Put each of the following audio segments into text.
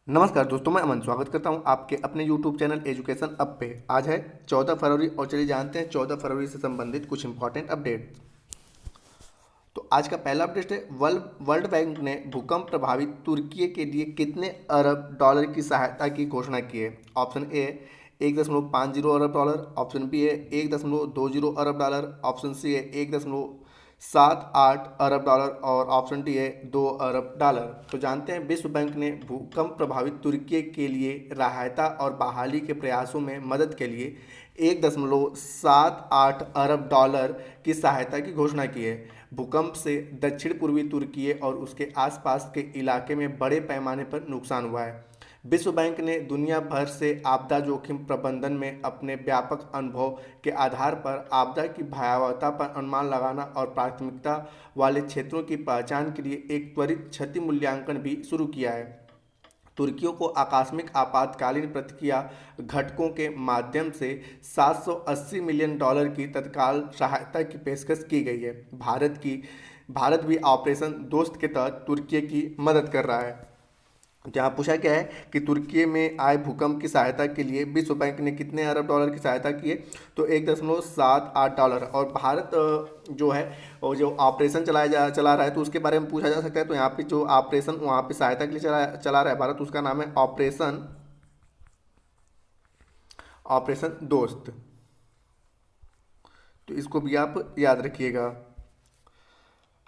नमस्कार दोस्तों, मैं अमन स्वागत करता हूं आपके अपने YouTube चैनल एजुकेशन अप पे। आज है 14 फरवरी और चलिए जानते हैं 14 फरवरी से संबंधित कुछ इंपॉर्टेंट अपडेट। तो आज का पहला अपडेट है वर्ल्ड बैंक ने भूकंप प्रभावित तुर्की के लिए कितने अरब डॉलर की सहायता की घोषणा की है। ऑप्शन ए 1.50 अरब डॉलर, ऑप्शन बी है 1.20 अरब डॉलर, ऑप्शन सी है 1.78 अरब डॉलर और ऑप्शन डी है 2 अरब डॉलर। तो जानते हैं विश्व बैंक ने भूकंप प्रभावित तुर्की के लिए राहता और बहाली के प्रयासों में मदद के लिए 1.78 अरब डॉलर की सहायता की घोषणा की है। भूकंप से दक्षिण पूर्वी तुर्की और उसके आसपास के इलाके में बड़े पैमाने पर नुकसान हुआ है। विश्व बैंक ने दुनिया भर से आपदा जोखिम प्रबंधन में अपने व्यापक अनुभव के आधार पर आपदा की भयावहता पर अनुमान लगाना और प्राथमिकता वाले क्षेत्रों की पहचान के लिए एक त्वरित क्षति मूल्यांकन भी शुरू किया है। तुर्कियों को आकस्मिक आपातकालीन प्रतिक्रिया घटकों के माध्यम से 780 मिलियन डॉलर की तत्काल सहायता की पेशकश की गई है। भारत भी ऑपरेशन दोस्त के तहत तुर्की की मदद कर रहा है। जहाँ पूछा गया है कि तुर्की में आए भूकंप की सहायता के लिए विश्व बैंक ने कितने अरब डॉलर की सहायता की है, तो 1.78 डॉलर। और भारत जो है वो जो ऑपरेशन चला रहा है तो उसके बारे में पूछा जा सकता है। तो यहाँ पे जो ऑपरेशन वहाँ पे सहायता के लिए चला रहा है भारत, उसका नाम है ऑपरेशन ऑपरेशन दोस्त। तो इसको भी आप याद रखिएगा।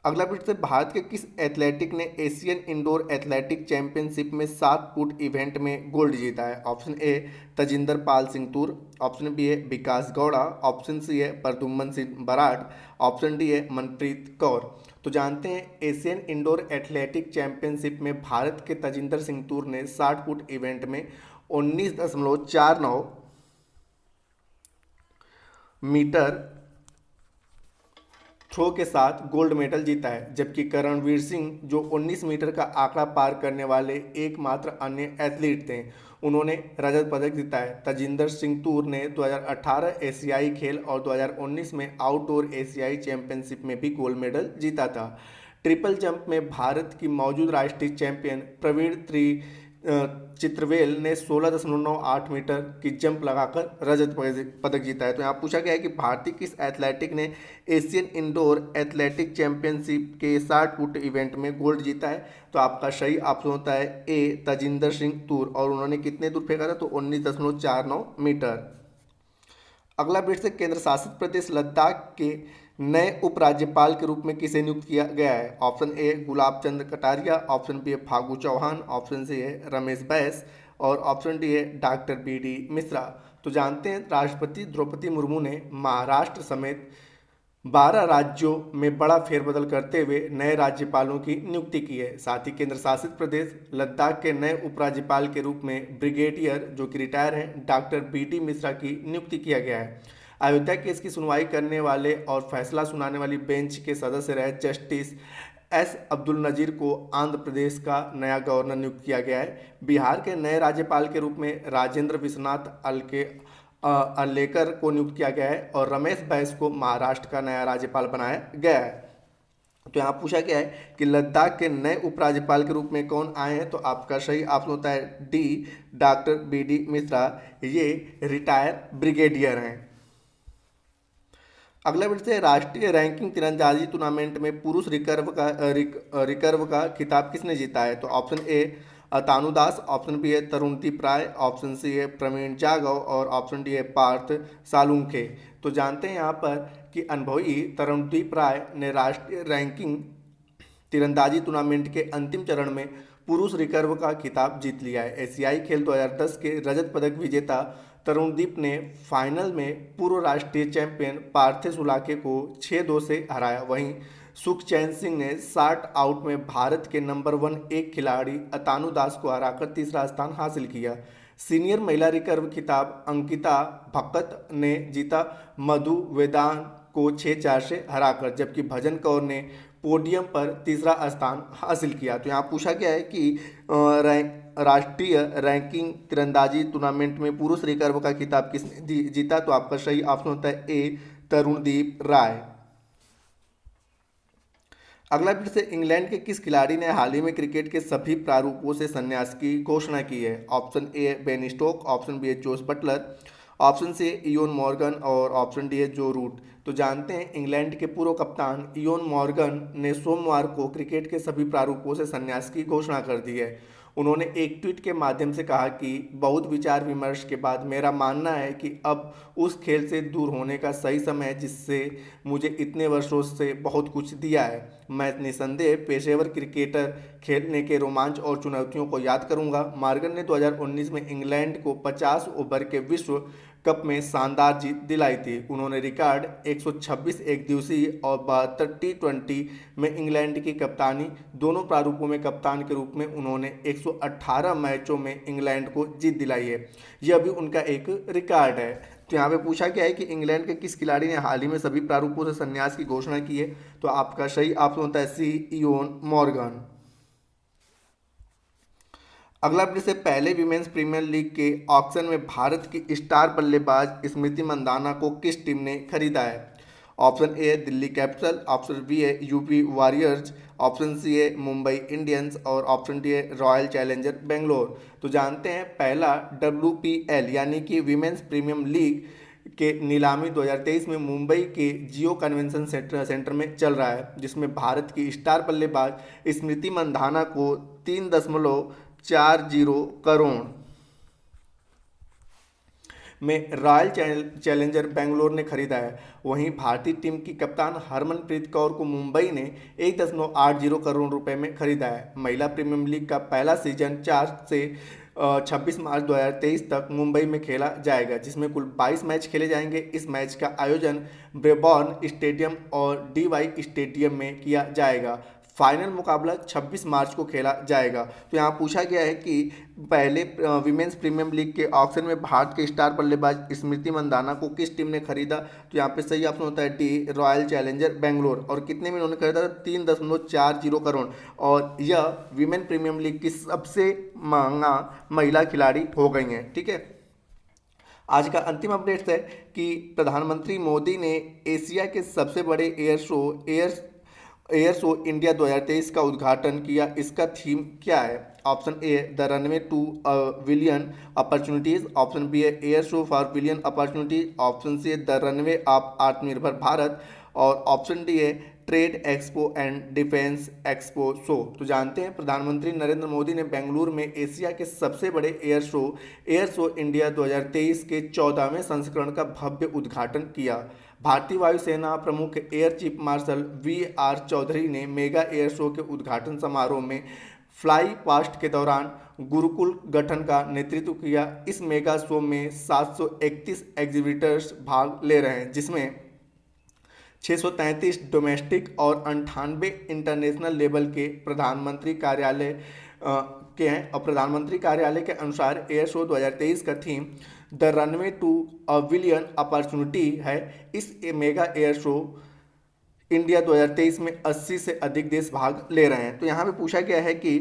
अगला प्रश्न है, भारत के किस एथलेटिक ने एशियन इंडोर एथलेटिक चैंपियनशिप में 7 फुट इवेंट में गोल्ड जीता है। Option A Tajinder Pal Singh Toor, option B है विकास गौड़ा, ऑप्शन सी है प्रद्युम्न सिंह बराड, ऑप्शन डी है मनप्रीत कौर। तो जानते हैं एशियन इंडोर एथलेटिक चैंपियनशिप में भारत के तजिंदर सिंह तूर ने 60 फुट इवेंट में 19.49 मीटर थ्रो के साथ गोल्ड मेडल जीता है, जबकि करणवीर सिंह जो 19 मीटर का आंकड़ा पार करने वाले एकमात्र अन्य एथलीट थे, उन्होंने रजत पदक जीता है। तजिंदर सिंह तूर ने 2018 एशियाई खेल और 2019 में आउटडोर एशियाई चैंपियनशिप में भी गोल्ड मेडल जीता था। ट्रिपल जंप में भारत की मौजूद राष्ट्रीय चैंपियन प्रवीण चित्रवेल ने 16.98 मीटर की जंप लगाकर रजत पदक जीता है। तो यहाँ पूछा गया है कि भारतीय किस एथलेटिक ने एशियन इंडोर एथलेटिक चैंपियनशिप के 60 फुट इवेंट में गोल्ड जीता है। तो आपका सही ऑप्शन होता है ए तजिंदर सिंह तूर, और उन्होंने कितने दूर फेंका था, तो 19.49 मीटर। अगला प्रश्न, केंद्र शासित प्रदेश लद्दाख के नए उपराज्यपाल के रूप में किसे नियुक्त किया गया है। Option A Gulab Chand Kataria, option B है फागू चौहान, ऑप्शन सी है रमेश बैस और ऑप्शन डी है डॉक्टर बी मिश्रा। तो जानते हैं राष्ट्रपति द्रौपदी मुर्मू ने महाराष्ट्र समेत 12 राज्यों में बड़ा फेरबदल करते हुए नए राज्यपालों की नियुक्ति की है। साथ ही केंद्र शासित प्रदेश लद्दाख के नए उपराज्यपाल के रूप में ब्रिगेडियर जो कि रिटायर हैं डॉक्टर बी मिश्रा की नियुक्ति किया गया है। अयोध्या केस की सुनवाई करने वाले और फैसला सुनाने वाली बेंच के सदस्य रहे जस्टिस एस अब्दुल नजीर को आंध्र प्रदेश का नया गवर्नर नियुक्त किया गया है। बिहार के नए राज्यपाल के रूप में राजेंद्र विश्वनाथ अर्लेकर को नियुक्त किया गया है और रमेश बैस को महाराष्ट्र का नया राज्यपाल बनाया गया है। तो यहाँ पूछा गया है कि लद्दाख के नए उपराज्यपाल के रूप में कौन आए हैं, तो आपका सही ऑप्शन होता है डी डॉक्टर बी मिश्रा। ये रिटायर ब्रिगेडियर हैं। अगला प्रश्न है, राष्ट्रीय रैंकिंग तीरंदाजी टूर्नामेंट में पुरुष रिकर्व का खिताब किसने जीता है। तो option A Atanu Das, option B है तरुणदीप राय, ऑप्शन सी है प्रवीण जागव और ऑप्शन डी है पार्थ सालुंखे। तो जानते हैं यहाँ पर कि अनुभवी तरुणदीप राय ने राष्ट्रीय रैंकिंग तीरंदाजी टूर्नामेंट के अंतिम चरण में पुरुष रिकर्व का खिताब जीत लिया है। एशियाई खेल 2010 के रजत पदक विजेता तरुणदीप ने फाइनल में पूर्व राष्ट्रीय चैंपियन पार्थे सुलाके को 6-2 से हराया। वहीं सुखचैन सिंह ने 60 आउट में भारत के नंबर 1 एक खिलाड़ी अतानु दास को हराकर तीसरा स्थान हासिल किया। सीनियर महिला रिकर्व खिताब अंकिता भक्कत ने जीता मधु वेदान को 6-4 से हराकर, जबकि भजन कौर ने पोडियम पर तीसरा स्थान हासिल किया। तो यहाँ पूछा गया है कि राष्ट्रीय रैंकिंग तीरंदाजी टूर्नामेंट में पुरुष रिकर्व का खिताब किसने जीता, तो आपका सही ऑप्शन होता है ए तरुणदीप राय। अगला प्रश्न है, इंग्लैंड के किस खिलाड़ी ने हाल ही में क्रिकेट के सभी प्रारूपों से संन्यास की घोषणा की है? Option A Ben Stoke, option B है जोस बटलर, ऑप्शन सी है इयोन मॉर्गन और ऑप्शन डी है जो रूट। तो जानते हैं इंग्लैंड के पूर्व कप्तान इयोन मॉर्गन ने सोमवार को क्रिकेट के सभी प्रारूपों से संन्यास की घोषणा कर दी है। उन्होंने एक ट्वीट के माध्यम से कहा कि बहुत विचार विमर्श के बाद मेरा मानना है कि अब उस खेल से दूर होने का सही समय है जिससे मुझे इतने वर्षों से बहुत कुछ दिया है। मैं निसंदेह पेशेवर क्रिकेटर खेलने के रोमांच और चुनौतियों को याद करूंगा। मॉर्गन ने 2019 में इंग्लैंड को 50 ओवर के विश्व कप में शानदार जीत दिलाई थी। उन्होंने रिकॉर्ड 126 एक दिवसीय और 72 टी20 में इंग्लैंड की कप्तानी, दोनों प्रारूपों में कप्तान के रूप में उन्होंने 118 मैचों में इंग्लैंड को जीत दिलाई है। यह भी उनका एक रिकॉर्ड है। तो यहाँ पे पूछा गया है कि इंग्लैंड के किस खिलाड़ी ने हाल ही में सभी प्रारूपों से संन्यास की घोषणा की है? तो आपका सही ऑप्शन होता है सी, इयोन मॉर्गन। अगला प्रश्न है, पहले विमेंस प्रीमियर लीग के ऑक्शन में भारत की स्टार बल्लेबाज स्मृति मंदाना को किस टीम ने खरीदा है? ऑप्शन ए है दिल्ली कैपिटल, ऑप्शन बी है यूपी वॉरियर्स, ऑप्शन सी है मुंबई इंडियंस और ऑप्शन डी है रॉयल चैलेंजर बेंगलोर। तो जानते हैं पहला WPL यानी कि विमेंस प्रीमियम लीग के नीलामी 2023 में मुंबई के जियो कन्वेंशन सेंटर में चल रहा है, जिसमें भारत की स्टार बल्लेबाज स्मृति मंधाना को 3.40 करोड़ में रॉयल चैलेंजर बेंगलोर ने खरीदा है। वहीं भारतीय टीम की कप्तान हरमनप्रीत कौर को मुंबई ने 1.80 करोड़ रुपए में खरीदा है। महिला प्रीमियर लीग का पहला सीजन 4 से 26 मार्च 2023 तक मुंबई में खेला जाएगा, जिसमें कुल 22 मैच खेले जाएंगे। इस मैच का आयोजन ब्रेबॉर्न स्टेडियम और डीवाई स्टेडियम में किया जाएगा। फाइनल मुकाबला 26 मार्च को खेला जाएगा। तो यहाँ पूछा गया है कि पहले विमेंस प्रीमियम लीग के ऑक्शन में भारत के स्टार बल्लेबाज स्मृति मंदाना को किस टीम ने खरीदा? तो यहाँ पे सही ऑप्शन होता है डी, रॉयल चैलेंजर बेंगलोर। और कितने में उन्होंने खरीदा था? 3.40 करोड़। और यह विमेन प्रीमियम लीग की सबसे महंगा महिला खिलाड़ी हो गई हैं। ठीक है, आज का अंतिम अपडेट है कि प्रधानमंत्री मोदी ने एशिया के सबसे बड़े एयर शो इंडिया 2023 का उद्घाटन किया। इसका थीम क्या है? Option A the runway to billion opportunities, option B है air show for billion opportunities, option C है the runway of Aatmanirbhar Bharat और ऑप्शन डी है trade expo and defence expo show. तो जानते हैं प्रधानमंत्री नरेंद्र मोदी ने बेंगलुरु में एशिया के सबसे बड़े एयर शो इंडिया 2023 के 14वें संस्करण का भव्य उद्घाटन किया। भारतीय वायुसेना प्रमुख air chief marshal VR Chaudhari ने मेगा एयर शो के उद्घाटन समारोह में फ्लाई पास्ट के दौरान गुरुकुल गठन का नेतृत्व किया। इस मेगा शो में 731 एग्जीबिटर्स भाग ले रहे हैं, जिसमें 633 डोमेस्टिक और 98 इंटरनेशनल लेवल के प्रधानमंत्री कार्यालय के हैं। और प्रधानमंत्री कार्यालय के अनुसार एयर शो 2023 का theme the runway to a billion opportunity है। इस मेगा एयर शो इंडिया 2023 में 80 से अधिक देश भाग ले रहे हैं। तो यहाँ पे पूछा गया है कि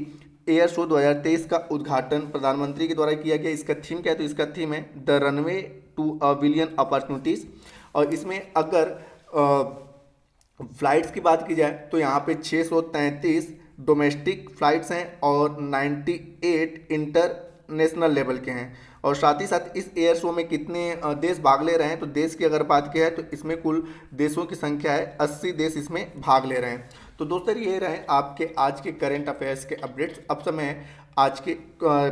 एयर शो 2023 का उद्घाटन प्रधानमंत्री के द्वारा किया गया। इसका थीम क्या है? तो इसका थीम है the runway to a billion opportunities. और इसमें अगर फ्लाइट्स की बात की जाए तो यहाँ पे 633 डोमेस्टिक फ्लाइट्स हैं और 98 इंटरनेशनल लेवल के हैं। और साथ ही साथ इस एयर शो में कितने देश भाग ले रहे हैं? तो देश की अगर बात की है तो इसमें कुल देशों की संख्या है 80 देश इसमें भाग ले रहे हैं। तो दोस्तों ये रहे आपके आज के करंट अफेयर्स के अपडेट्स। अब समय है आज के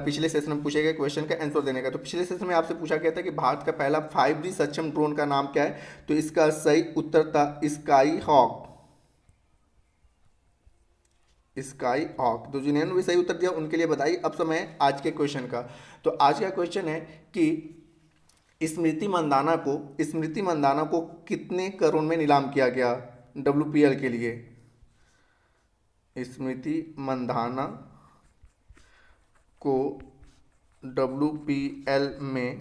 पिछले सेशन में पूछे गए क्वेश्चन का आंसर देने का। तो पिछले सेशन में आपसे पूछा गया था कि भारत का पहला 5G सक्षम ड्रोन का नाम क्या है? तो इसका सही उत्तर था स्काई हॉक। Sky hoc. तो जिन्होंने भी सही उत्तर दिया उनके लिए बधाई। अब समय है आज के क्वेश्चन का। तो आज का क्वेश्चन है कि स्मृति मंदाना को कितने करोड़ में नीलाम किया गया WPL के लिए? स्मृति मंदाना को WPL में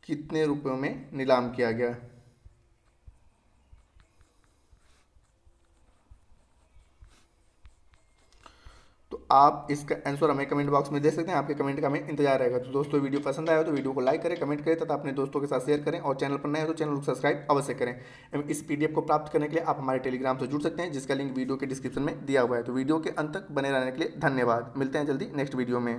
कितने रुपयों में नीलाम किया गया? तो आप इसका आंसर हमें कमेंट बॉक्स में दे सकते हैं, आपके कमेंट का हमें इंतजार रहेगा। तो दोस्तों वीडियो पसंद आया हो तो वीडियो को लाइक करें, कमेंट करें तथा अपने दोस्तों के साथ शेयर करें, और चैनल पर नए हो तो चैनल को सब्सक्राइब अवश्य करें। एवं इस पीडीएफ को प्राप्त करने के लिए आप हमारे टेलीग्राम से जुड़ सकते हैं, जिसका लिंक वीडियो के डिस्क्रिप्शन में दिया हुआ है। तो वीडियो के अंत तक बने रहने के लिए धन्यवाद। मिलते हैं जल्दी नेक्स्ट वीडियो में।